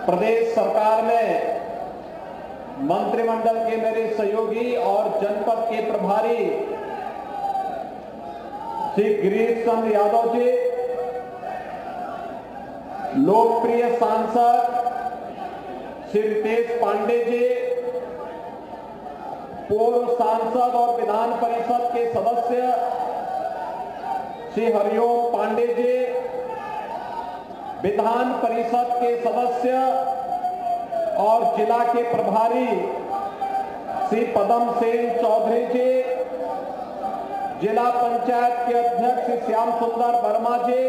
प्रदेश सरकार में मंत्रिमंडल के मेरे सहयोगी और जनपद के प्रभारी श्री गिरीश चंद्र यादव जी, लोकप्रिय सांसद श्री रितेश पांडे जी, पूर्व सांसद और विधान परिषद के सदस्य श्री हरिओम पांडे जी, विधान परिषद के सदस्य और जिला के प्रभारी श्री पदम सेन चौधरी जी, जिला पंचायत के अध्यक्ष श्री श्याम सुंदर वर्मा जी,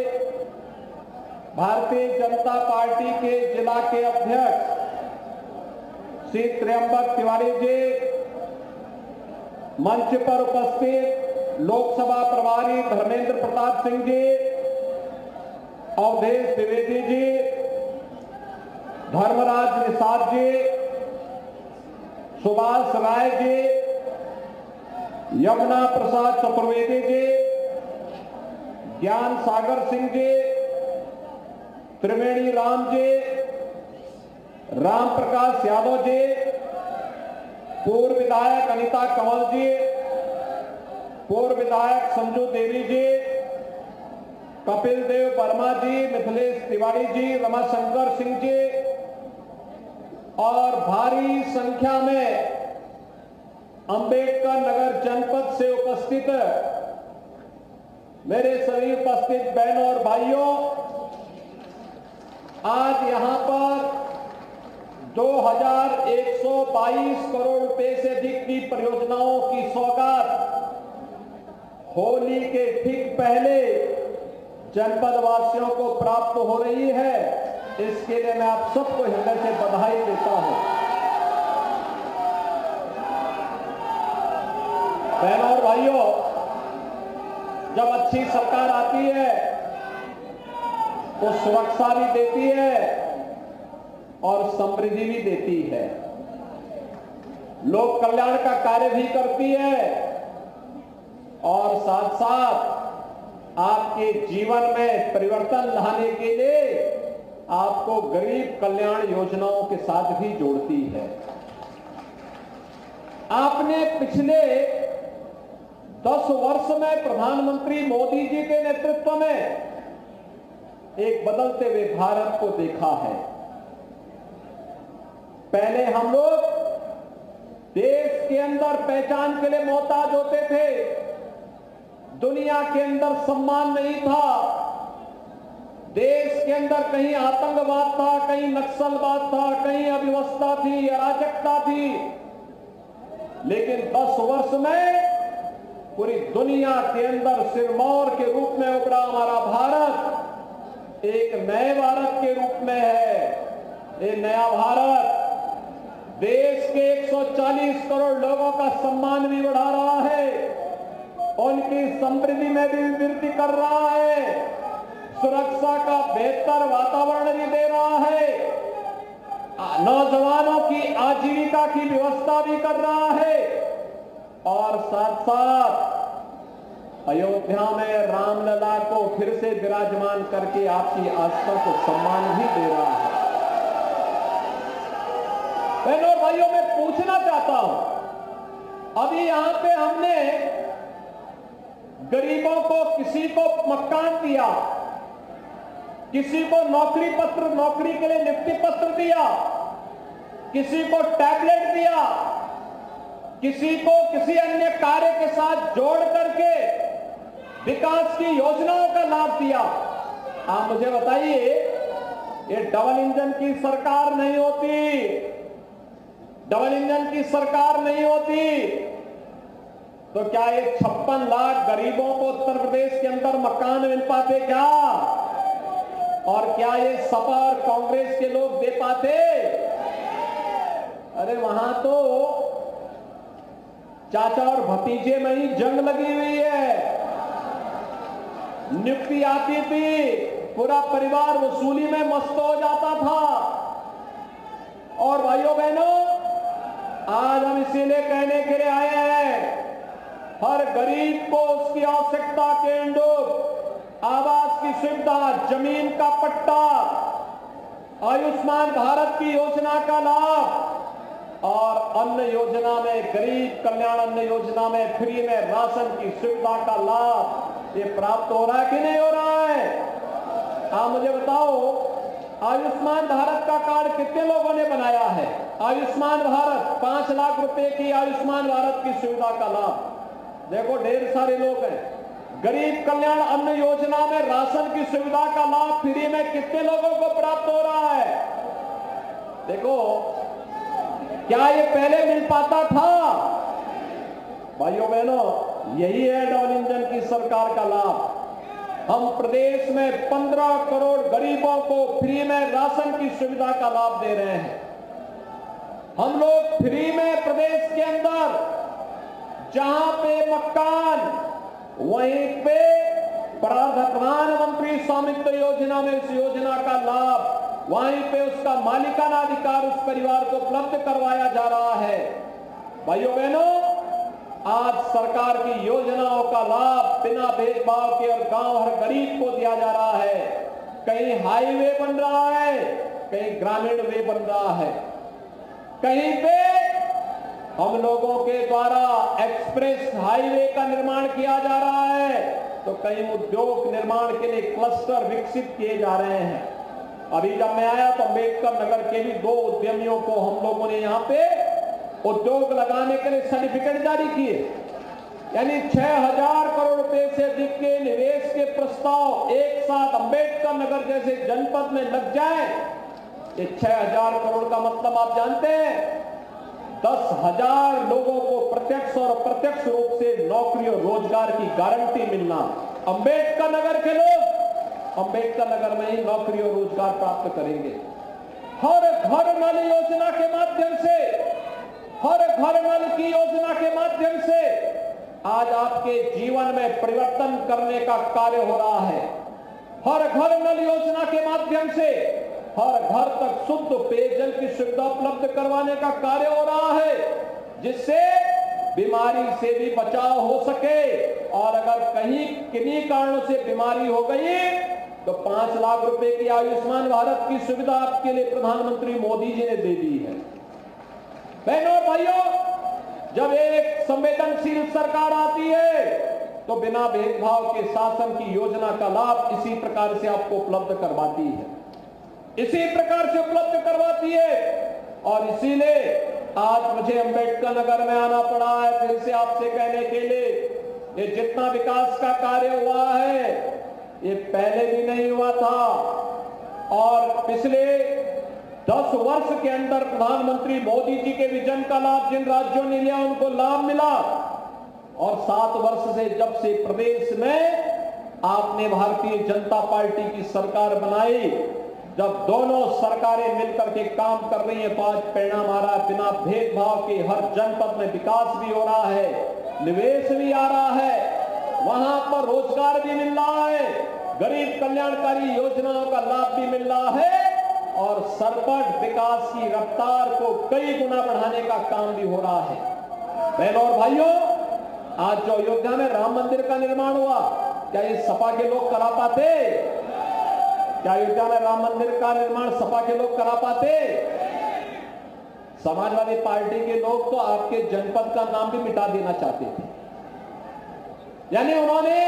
भारतीय जनता पार्टी के जिला के अध्यक्ष श्री त्र्यंबक तिवारी जी, मंच पर उपस्थित लोकसभा प्रभारी धर्मेंद्र प्रताप सिंह जी, अवधेश द्विवेदी जी, धर्मराज निषाद जी, सुभाष राय जी, यमुना प्रसाद चतुर्वेदी जी, ज्ञान सागर सिंह जी, त्रिवेणी राम जी, राम प्रकाश यादव जी, पूर्व विधायक अनीता कंवल जी, पूर्व विधायक संजू देवी जी, कपिल देव वर्मा जी, मिथिलेश तिवारी जी, रमाशंकर सिंह जी और भारी संख्या में अंबेडकर नगर जनपद से उपस्थित मेरे सभी उपस्थित बहनों और भाइयों, आज यहां पर 2122 करोड़ रुपए से अधिक की परियोजनाओं की सौगात होली के ठीक पहले जनपद वासियों को प्राप्त हो रही है। इसके लिए मैं आप सबको हृदय से बधाई देता हूं। बहनों और भाइयों, जब अच्छी सरकार आती है तो सुरक्षा भी देती है और समृद्धि भी देती है, लोक कल्याण का कार्य भी करती है और साथ साथ आपके जीवन में परिवर्तन लाने के लिए आपको गरीब कल्याण योजनाओं के साथ भी जोड़ती है। आपने पिछले 10 वर्ष में प्रधानमंत्री मोदी जी के नेतृत्व में एक बदलते हुए भारत को देखा है। पहले हम लोग देश के अंदर पहचान के लिए मोहताज होते थे, दुनिया के अंदर सम्मान नहीं था, देश के अंदर कहीं आतंकवाद था, कहीं नक्सलवाद था, कहीं अव्यवस्था थी, अराजकता थी। लेकिन 10 वर्ष में पूरी दुनिया के अंदर सिरमौर के रूप में उभरा हमारा भारत एक नए भारत के रूप में है। ये नया भारत देश के 140 करोड़ लोगों का सम्मान भी बढ़ा रहा है, उनकी समृद्धि में भी वृद्धि कर रहा है, सुरक्षा का बेहतर वातावरण भी दे रहा है, नौजवानों की आजीविका की व्यवस्था भी कर रहा है और साथ साथ अयोध्या में रामलला को फिर से विराजमान करके आपकी आस्था को सम्मान भी दे रहा है। बहनों भाइयों, मैं पूछना चाहता हूं, अभी यहां पे हमने गरीबों को, किसी को मकान दिया, किसी को नौकरी के लिए नियुक्ति पत्र दिया, किसी को टैबलेट दिया, किसी को किसी अन्य कार्य के साथ जोड़ करके विकास की योजनाओं का लाभ दिया। आप मुझे बताइए, ये डबल इंजन की सरकार नहीं होती, डबल इंजन की सरकार नहीं होती तो क्या ये 56 लाख गरीबों को उत्तर प्रदेश के अंदर मकान मिल पाते क्या? और क्या ये सपा और कांग्रेस के लोग दे पाते? अरे वहां तो चाचा और भतीजे में ही जंग लगी हुई है। नियुक्ति आती थी, पूरा परिवार वसूली में मस्त हो जाता था। और भाइयों बहनों, आज हम इसीलिए कहने के लिए आए हैं, हर गरीब को उसकी आवश्यकता के अनुरूप आवास की सुविधा, जमीन का पट्टा, आयुष्मान भारत की योजना का लाभ और अन्न योजना में, गरीब कल्याण अन्न योजना में फ्री में राशन की सुविधा का लाभ ये प्राप्त हो रहा है कि नहीं हो रहा है? आप मुझे बताओ, आयुष्मान भारत का कार्ड कितने लोगों ने बनाया है? आयुष्मान भारत 5 लाख रुपए की आयुष्मान भारत की सुविधा का लाभ देखो ढेर सारे लोग हैं। गरीब कल्याण अन्न योजना में राशन की सुविधा का लाभ फ्री में कितने लोगों को प्राप्त हो रहा है? देखो, क्या ये पहले मिल पाता था? भाइयों बहनों, यही है डबल इंजन की सरकार का लाभ। हम प्रदेश में 15 करोड़ गरीबों को फ्री में राशन की सुविधा का लाभ दे रहे हैं। हम लोग फ्री में प्रदेश के अंदर जहां पे मकान, वहीं पे प्रधानमंत्री स्वामित्व योजना में इस योजना का लाभ, वहीं पे उसका मालिकाना अधिकार उस परिवार को उपलब्ध करवाया जा रहा है। भाइयों बहनों, आज सरकार की योजनाओं का लाभ बिना भेदभाव के और गांव हर गरीब को दिया जा रहा है। कहीं हाईवे बन रहा है, कहीं ग्रामीण वे बन रहा है, कहीं पे हम लोगों के द्वारा एक्सप्रेस हाईवे का निर्माण किया जा रहा है, तो कहीं उद्योग निर्माण के लिए क्लस्टर विकसित किए जा रहे हैं। अभी जब मैं आया तो अम्बेडकर नगर के भी 2 उद्यमियों को हम लोगों ने यहाँ पे उद्योग लगाने के लिए सर्टिफिकेट जारी किए। यानी 6000 करोड़ रुपए से अधिक के निवेश के प्रस्ताव एक साथ अम्बेडकर नगर जैसे जनपद में लग जाए। ये 6000 करोड़ का मतलब आप जानते हैं? 10,000 लोगों को प्रत्यक्ष और अप्रत्यक्ष रूप से नौकरी और रोजगार की गारंटी मिलना। अम्बेडकर नगर के लोग अम्बेडकर नगर में ही नौकरी और रोजगार प्राप्त करेंगे। हर घर नल योजना के माध्यम से, हर घर नल की योजना के माध्यम से आज आपके जीवन में परिवर्तन करने का कार्य हो रहा है। हर घर नल योजना के माध्यम से हर घर तक शुद्ध पेयजल की सुविधा उपलब्ध करवाने का कार्य हो रहा है, जिससे बीमारी से भी बचाव हो सके। और अगर कहीं किन्हीं कारणों से बीमारी हो गई तो 5 लाख रुपए की आयुष्मान भारत की सुविधा आपके लिए प्रधानमंत्री मोदी जी ने दे दी है। बहनों और भाइयों, जब एक संवेदनशील सरकार आती है तो बिना भेदभाव के शासन की योजना का लाभ इसी प्रकार से आपको उपलब्ध करवाती है, इसी प्रकार से उपलब्ध करवाती है। और इसीलिए आज मुझे अम्बेडकर नगर में आना पड़ा है फिर से आपसे कहने के लिए, ये जितना विकास का कार्य हुआ है ये पहले भी नहीं हुआ था। और पिछले 10 वर्ष के अंदर प्रधानमंत्री मोदी जी के विजन का लाभ जिन राज्यों ने लिया उनको लाभ मिला। और 7 वर्ष से जब से प्रदेश में आपने भारतीय जनता पार्टी की सरकार बनाई, जब दोनों सरकारें मिलकर के काम कर रही हैं तो आज परिणाम आ रहा है। बिना भेदभाव के हर जनपद में विकास भी हो रहा है, निवेश भी आ रहा है, वहां पर रोजगार भी मिल रहा है, गरीब कल्याणकारी योजनाओं का लाभ भी मिल रहा है और सरपट विकास की रफ्तार को कई गुना बढ़ाने का काम भी हो रहा है। बहनों और भाइयों, आज जो अयोध्या में राम मंदिर का निर्माण हुआ, क्या ये सपा के लोग करा पाते? क्या अयोध्या में राम मंदिर का निर्माण सपा के लोग करा पाते? समाजवादी पार्टी के लोग तो आपके जनपद का नाम भी मिटा देना चाहते थे। यानी उन्होंने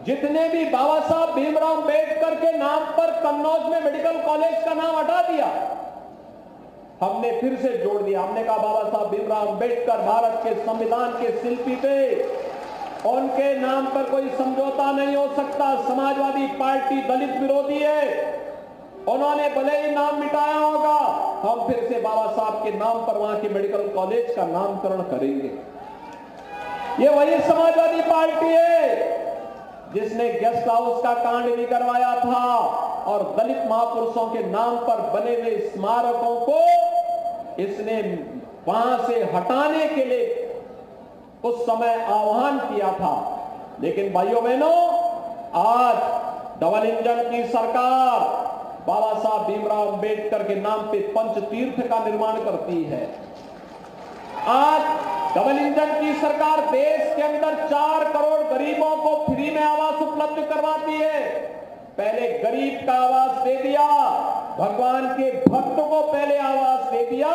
जितने भी बाबा साहब भीमराव अंबेडकर के नाम पर कन्नौज में मेडिकल कॉलेज का नाम हटा दिया, हमने फिर से जोड़ दिया। हमने कहा बाबा साहब भीमराव अंबेडकर भारत के संविधान के शिल्पी थे, उनके नाम पर कोई समझौता नहीं हो सकता। समाजवादी पार्टी दलित विरोधी है, उन्होंने भले ही नाम मिटाया होगा, हम फिर से बाबा साहब के नाम पर वहां के मेडिकल कॉलेज का नामकरण करेंगे। ये वही समाजवादी पार्टी है जिसने गेस्ट हाउस का कांड भी करवाया था और दलित महापुरुषों के नाम पर बने हुए स्मारकों को इसने वहां से हटाने के लिए उस समय आह्वान किया था। लेकिन भाइयों बहनों, आज डबल इंजन की सरकार बाबा साहब भीमराव अंबेडकर के नाम पे पंचतीर्थ का निर्माण करती है। आज डबल इंजन की सरकार देश के अंदर 4 करोड़ गरीबों को फ्री में आवास उपलब्ध करवाती है। पहले गरीब का आवास दे दिया, भगवान के भक्त को पहले आवास दे दिया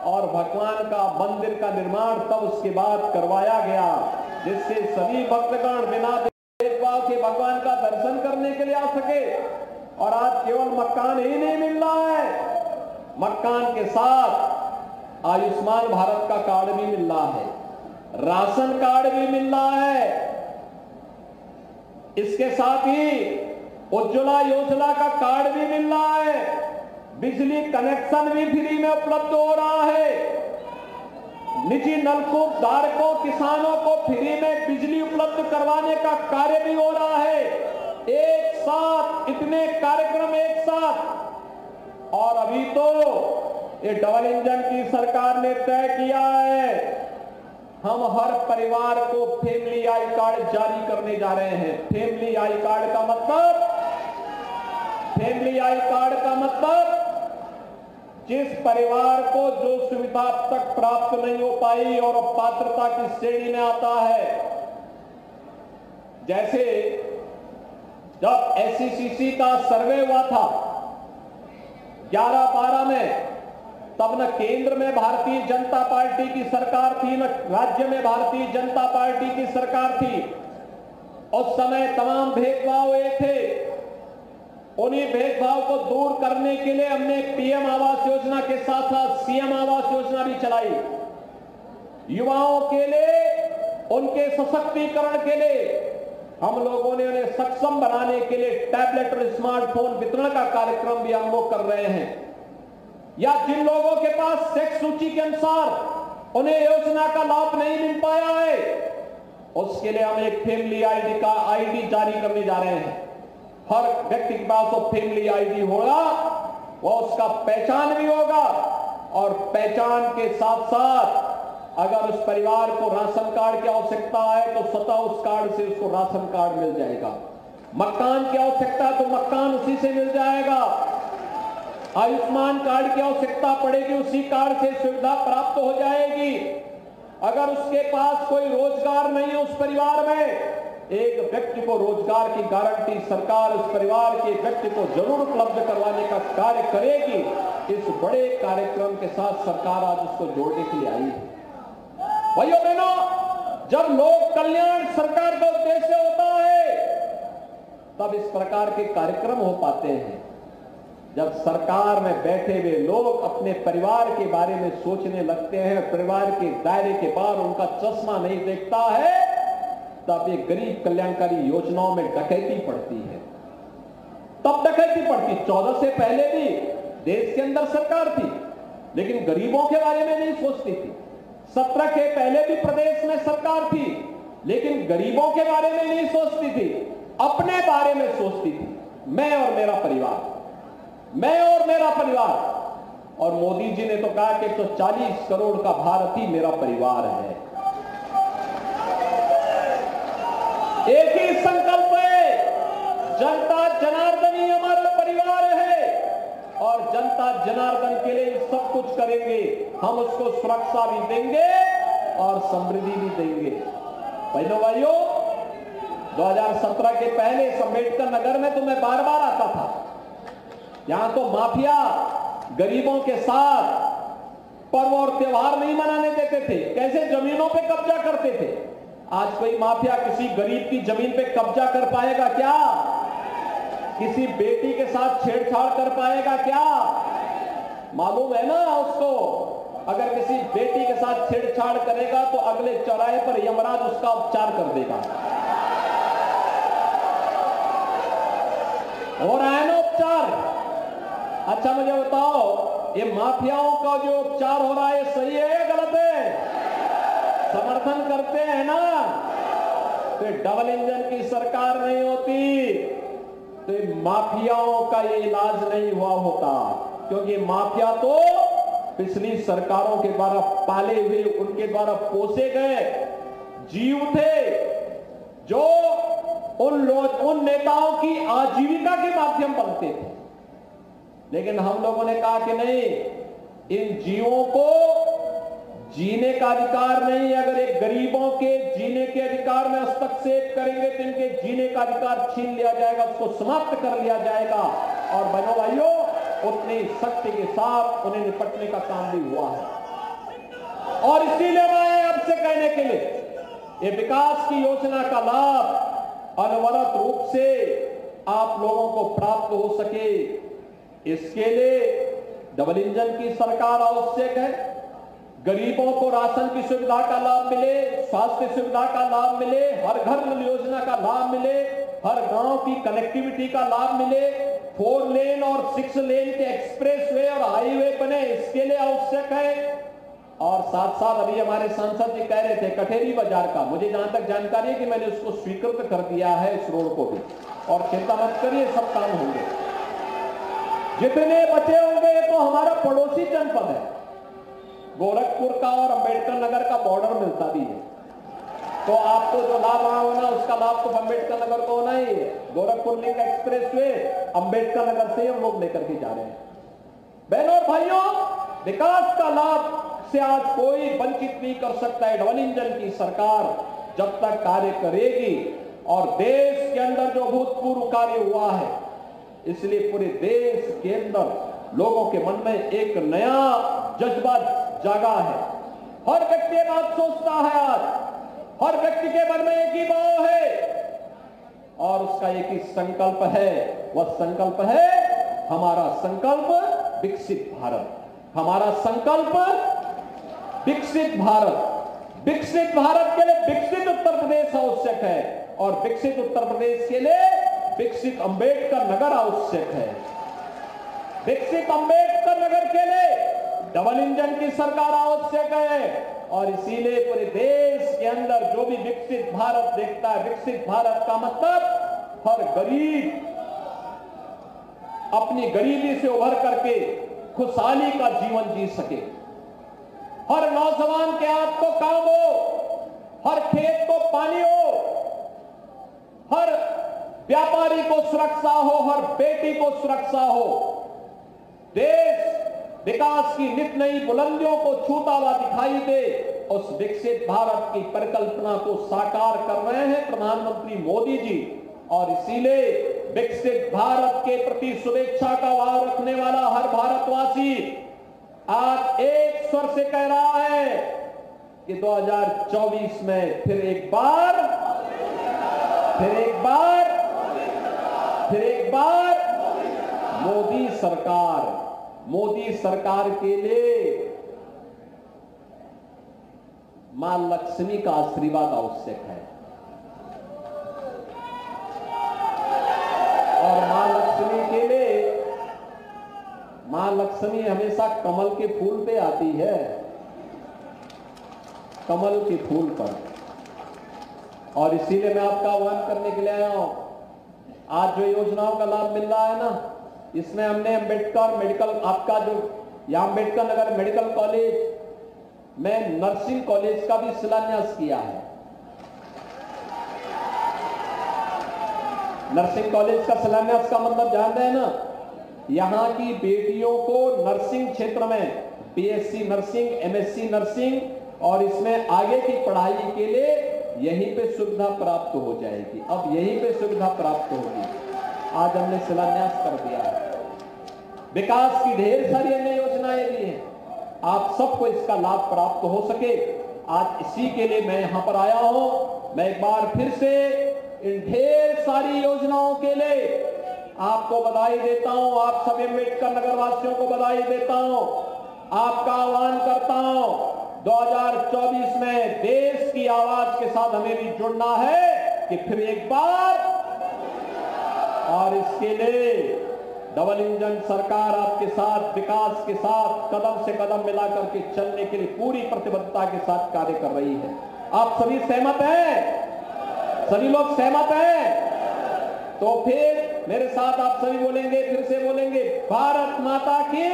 और भगवान का मंदिर का निर्माण तब उसके बाद करवाया गया, जिससे सभी भक्तगण बिना भेदभाव के भगवान का दर्शन करने के लिए आ सके। और आज केवल मकान ही नहीं मिल रहा है, मकान के साथ आयुष्मान भारत का कार्ड भी मिल रहा है, राशन कार्ड भी मिल रहा है, इसके साथ ही उज्ज्वला योजना का कार्ड भी मिल रहा है, बिजली कनेक्शन भी फ्री में उपलब्ध हो रहा है, निजी नलकूप धारकों किसानों को फ्री में बिजली उपलब्ध करवाने का कार्य भी हो रहा है। एक साथ इतने कार्यक्रम एक साथ। और अभी तो ये डबल इंजन की सरकार ने तय किया है, हम हर परिवार को फैमिली आई कार्ड जारी करने जा रहे हैं। फैमिली आई कार्ड का मतलब, फैमिली आई कार्ड का मतलब जिस परिवार को जो सुविधा अब तक प्राप्त नहीं हो पाई और पात्रता की श्रेणी में आता है, जैसे जब एससीसीसी का सर्वे हुआ था 11-12 में, तब न केंद्र में भारतीय जनता पार्टी की सरकार थी, न राज्य में भारतीय जनता पार्टी की सरकार थी। उस समय तमाम भेदभाव हुए थे, उन्हीं भेदभाव को दूर करने के लिए हमने पीएम आवास योजना के साथ साथ सीएम आवास योजना भी चलाई। युवाओं के लिए, उनके सशक्तिकरण के लिए हम लोगों ने उन्हें सक्षम बनाने के लिए टैबलेट और स्मार्टफोन वितरण का कार्यक्रम भी हम लोग कर रहे हैं। या जिन लोगों के पास सेक्स सूची के अनुसार उन्हें योजना का लाभ नहीं मिल पाया है, उसके लिए हम एक फैमिली आईडी का आईडी जारी करने जा रहे हैं। हर व्यक्ति के पास वो फैमिली आईडी होगा, वो उसका पहचान भी होगा, और पहचान के साथ साथ अगर उस परिवार को राशन कार्ड की आवश्यकता है तो स्वतः उस कार्ड से उसको राशन कार्ड मिल जाएगा। मकान की आवश्यकता है तो मकान उसी से मिल जाएगा। आयुष्मान कार्ड की आवश्यकता पड़ेगी, उसी कार्ड से सुविधा प्राप्त हो जाएगी। अगर उसके पास कोई रोजगार नहीं है उस परिवार में, एक व्यक्ति को रोजगार की गारंटी सरकार उस परिवार के व्यक्ति को जरूर उपलब्ध करवाने का कार्य करेगी। इस बड़े कार्यक्रम के साथ सरकार आज उसको जोड़ने के लिए आई है। भाइयों बहनों, जब लोक कल्याण सरकार का उद्देश्य होता है तब इस प्रकार के कार्यक्रम हो पाते हैं। जब सरकार में बैठे हुए लोग अपने परिवार के बारे में सोचने लगते हैं, परिवार के दायरे के बाहर उनका चश्मा नहीं देखता है, तब ये गरीब कल्याणकारी योजनाओं में डकैती पड़ती है। तब डकैती पड़ती। 14 से पहले भी देश के अंदर सरकार थी, लेकिन गरीबों के बारे में नहीं सोचती थी। 17 के पहले भी प्रदेश में सरकार थी, लेकिन गरीबों के बारे में नहीं सोचती थी, अपने बारे में सोचती थी। मैं और मेरा परिवार, मैं और मेरा परिवार। और मोदी जी ने तो कहा कि 140 करोड़ का भारत ही मेरा परिवार है। एक ही संकल्प है, जनता जनार्दन ही हमारा परिवार है और जनता जनार्दन के लिए सब कुछ करेंगे। हम उसको सुरक्षा भी देंगे और समृद्धि भी देंगे। बहनों भाइयों, 2017 के पहले अम्बेडकर नगर में तो मैं बार बार आता था। यहां तो माफिया गरीबों के साथ पर्व और त्योहार नहीं मनाने देते थे, कैसे जमीनों पे कब्जा करते थे। आज कोई माफिया किसी गरीब की जमीन पे कब्जा कर पाएगा क्या? किसी बेटी के साथ छेड़छाड़ कर पाएगा क्या? मालूम है ना उसको, अगर किसी बेटी के साथ छेड़छाड़ करेगा तो अगले चौराहे पर यमराज उसका उपचार कर देगा। हो रहा है ना उपचार? अच्छा मुझे बताओ, ये माफियाओं का जो उपचार हो रहा है सही है या गलत है? समर्थन करते हैं ना? तो डबल इंजन की सरकार नहीं होती तो माफियाओं का ये इलाज नहीं हुआ होता, क्योंकि माफिया तो पिछली सरकारों के द्वारा पाले हुए, उनके द्वारा पोसे गए जीव थे, जो उन नेताओं की आजीविका के माध्यम बनते थे। लेकिन हम लोगों ने कहा कि नहीं, इन जीवों को जीने का अधिकार नहीं। अगर एक गरीबों के जीने के अधिकार में हस्तक्षेप करेंगे तो इनके जीने का अधिकार छीन लिया जाएगा, उसको समाप्त कर लिया जाएगा। और बहनों भाइयों, उतनी शक्ति के साथ उन्हें निपटने का काम भी हुआ है। और इसीलिए मैं आपसे कहने के लिए ये विकास की योजना का लाभ अनवरत रूप से आप लोगों को प्राप्त हो सके, इसके लिए डबल इंजन की सरकार आवश्यक है। गरीबों को राशन की सुविधा का लाभ मिले, स्वास्थ्य सुविधा का लाभ मिले, हर घर नल योजना का लाभ मिले, हर गांव की कनेक्टिविटी का लाभ मिले, 4 लेन और 6 लेन के एक्सप्रेसवे और हाईवे बने, इसके लिए आवश्यक है। और साथ साथ अभी हमारे सांसद जी कह रहे थे कठेरी बाजार का, मुझे जहां तक जानकारी है कि मैंने उसको स्वीकृत कर दिया है इस रोड को भी, और चिंता मत करिए सब काम होंगे। जितने बचे होंगे ये तो हमारा पड़ोसी जनपद है, गोरखपुर का और अंबेडकर नगर का बॉर्डर मिलता भी है, तो आपको जो लाभ वहां होना उसका लाभ तो अंबेडकर नगर को होना ही है। गोरखपुर लिंक एक्सप्रेसवे अंबेडकर नगर से हम लोग लेकर के जा रहे हैं। बहनों और भाइयों, विकास का लाभ से आज कोई वंचित नहीं कर सकता है। डबल इंजन की सरकार जब तक कार्य करेगी, और देश के अंदर जो भूतपूर्व कार्य हुआ है, इसलिए पूरे देश के अंदर लोगों के मन में एक नया जज्बा जागा है। हर व्यक्ति बात सोचता है, आज हर व्यक्ति के मन में एक ही भाव है और उसका एक ही संकल्प है। वह संकल्प है हमारा संकल्प विकसित भारत, हमारा संकल्प विकसित भारत। विकसित भारत के लिए विकसित उत्तर प्रदेश आवश्यक है, और विकसित उत्तर प्रदेश के लिए विकसित अंबेडकर नगर आवश्यक है। विकसित अंबेडकर नगर के लिए डबल इंजन की सरकार आवश्यक है, और इसीलिए पूरे देश के अंदर जो भी विकसित भारत देखता है, विकसित भारत का मतलब हर गरीब अपनी गरीबी से उभर करके खुशहाली का जीवन जी सके, हर नौजवान के हाथ को काम हो, हर खेत को पानी हो, हर व्यापारी को सुरक्षा हो, हर बेटी को सुरक्षा हो। देश विकास की नित नई बुलंदियों को छूता हुआ दिखाई दे, उस विकसित भारत की परिकल्पना को साकार कर रहे हैं प्रधानमंत्री मोदी जी। और इसीलिए विकसित भारत के प्रति शुभेच्छा का भाव रखने वाला हर भारतवासी आज एक स्वर से कह रहा है कि 2024 में फिर एक बार मोदी सरकार के लिए मां लक्ष्मी का आशीर्वाद आवश्यक है। और मां लक्ष्मी हमेशा कमल के फूल पे आती है, कमल के फूल पर। और इसीलिए मैं आपका आह्वान करने के लिए आया हूं। आज जो योजनाओं का लाभ मिल रहा है ना, इसमें हमने अंबेडकर मेडिकल, आपका जो यहां अंबेडकर नगर मेडिकल कॉलेज में नर्सिंग कॉलेज का भी शिलान्यास किया है। नर्सिंग कॉलेज का शिलान्यास का मतलब जानते हैं ना, यहां की बेटियों को नर्सिंग क्षेत्र में बीएससी नर्सिंग, एमएससी नर्सिंग और इसमें आगे की पढ़ाई के लिए यहीं पे सुविधा प्राप्त हो जाएगी। अब यहीं पे सुविधा प्राप्त होगी। आज हमने शिलान्यास कर दिया है। विकास की ढेर सारी अन्य योजनाएं भी हैं, आप सबको इसका लाभ प्राप्त हो सके, आज इसी के लिए मैं यहां पर आया हूं। मैं एक बार फिर से इन ढेर सारी योजनाओं के लिए आपको बधाई देता हूं, आप सभी अम्बेडकर नगर वासियों को बधाई देता हूं। आपका आह्वान करता हूं 2024 में देश की आवाज के साथ हमें भी जुड़ना है कि फिर एक बार, और इसके लिए डबल इंजन सरकार आपके साथ विकास के साथ कदम से कदम मिलाकर के चलने के लिए पूरी प्रतिबद्धता के साथ कार्य कर रही है। आप सभी सहमत हैं? सभी लोग सहमत हैं? तो फिर मेरे साथ आप सभी बोलेंगे, फिर से बोलेंगे, भारत माता की,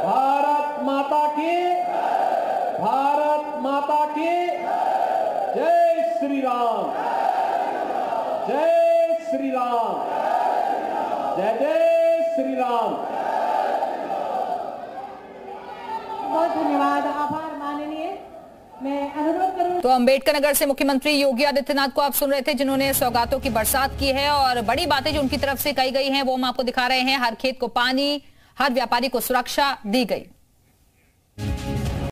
भारत माता की, भारत माता की जय श्री राम, जय श्री राम, जय जय श्री राम। बहुत धन्यवाद, आभार माननीय। मैं अनुरोध करूं तो अंबेडकर नगर से मुख्यमंत्री योगी आदित्यनाथ को आप सुन रहे थे, जिन्होंने सौगातों की बरसात की है और बड़ी बातें जो उनकी तरफ से कही गई हैं वो हम आपको दिखा रहे हैं। हर खेत को पानी, हर व्यापारी को सुरक्षा दी गई।